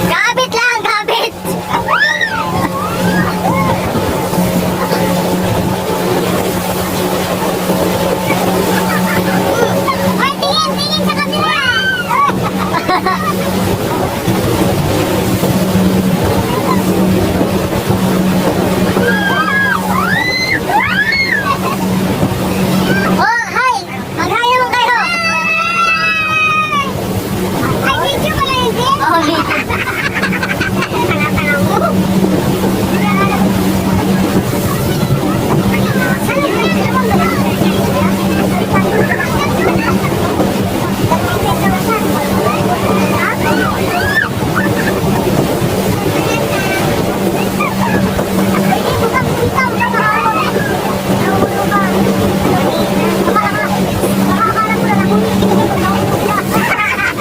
Gabit lang, gabit! Ay, tingin! Tingin sa kabila! Oh, hi! Mag-hi naman kayo! Ay, video pala yun, Jim? Oo, video. Tanga-tanga mo.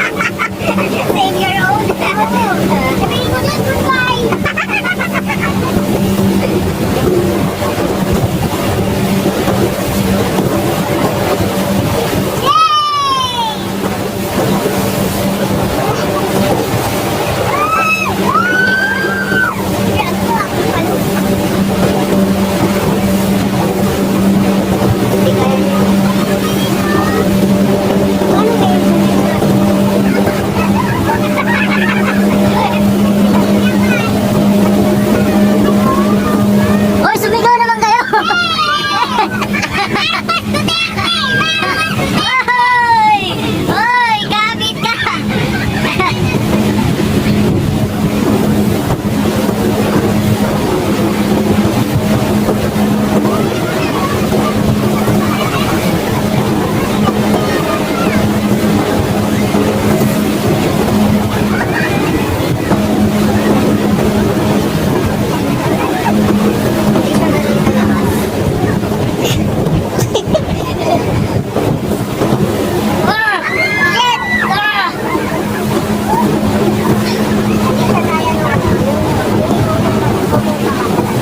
Save your own. Sabihin mo lang, goodbye. Oy, sumigaw naman kayo! Oy! Oy! Gabit ka! Ah! Shit! Ah!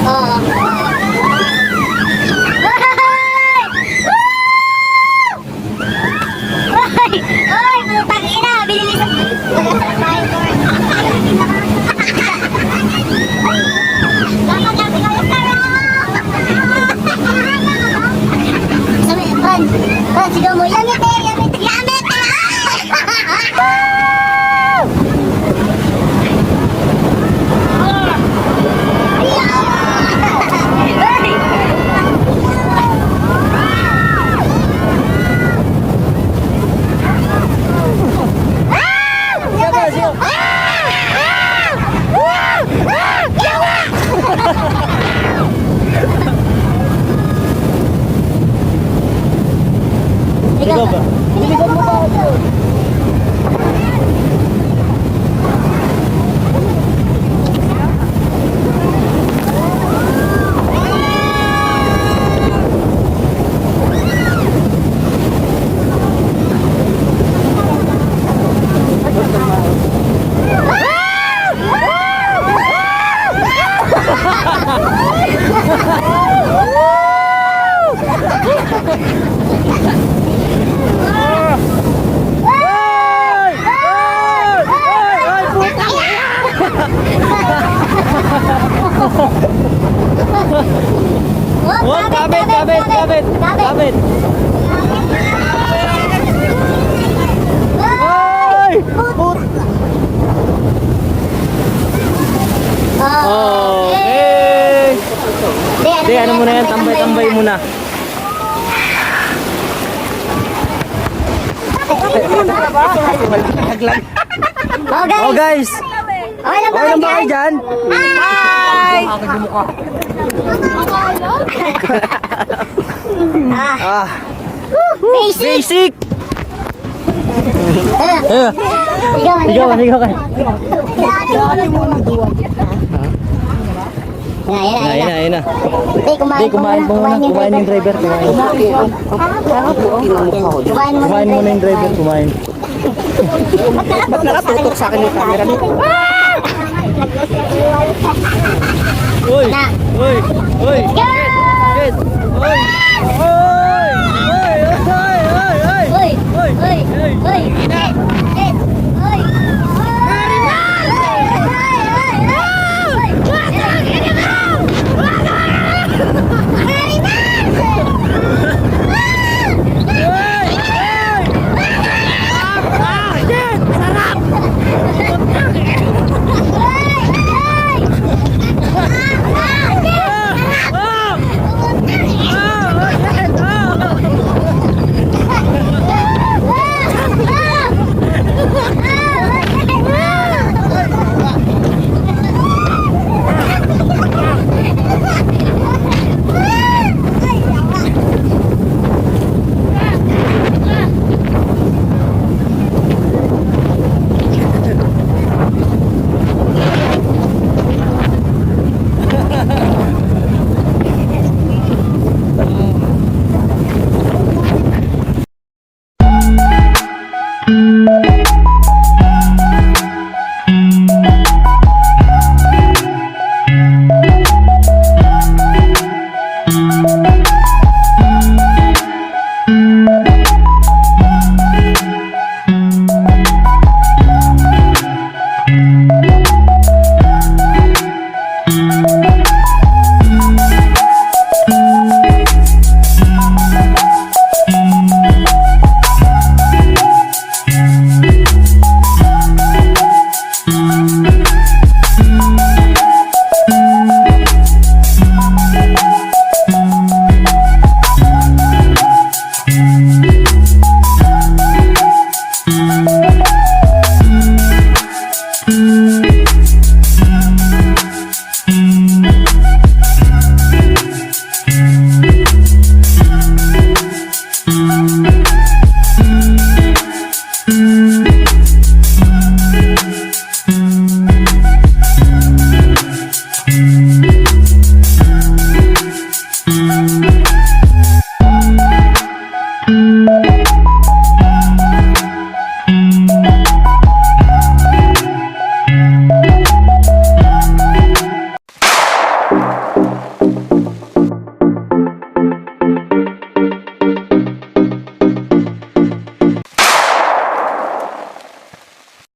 Oo. Oy! Oy! Putang ina! Bililis ang... Sabi, Ran, sigaw mo, yamit eh! Yamit! Yamit! Ikaw ba? Bilisan mo ba ako? Oh, kabit, kabit, kabit, kabit. Ay! Put! Okay! Di, ano muna yan? Tambay-tambay muna. Oh guys! Okay lang ba Okay lang ba kayo dyan? Hi! Ah, Basic! basic! Ikaw, Sigaw ka, sigaw ka. Ayun na. Hindi, Hindi, kumain po muna. Kumain yung driver, kumain. Kumain muna yung driver, kumain. Ba't nakatutok sa akin yung camera? Uy! Na. Uy! Uy! Let's go! Shit! Shit! Uy! Oh!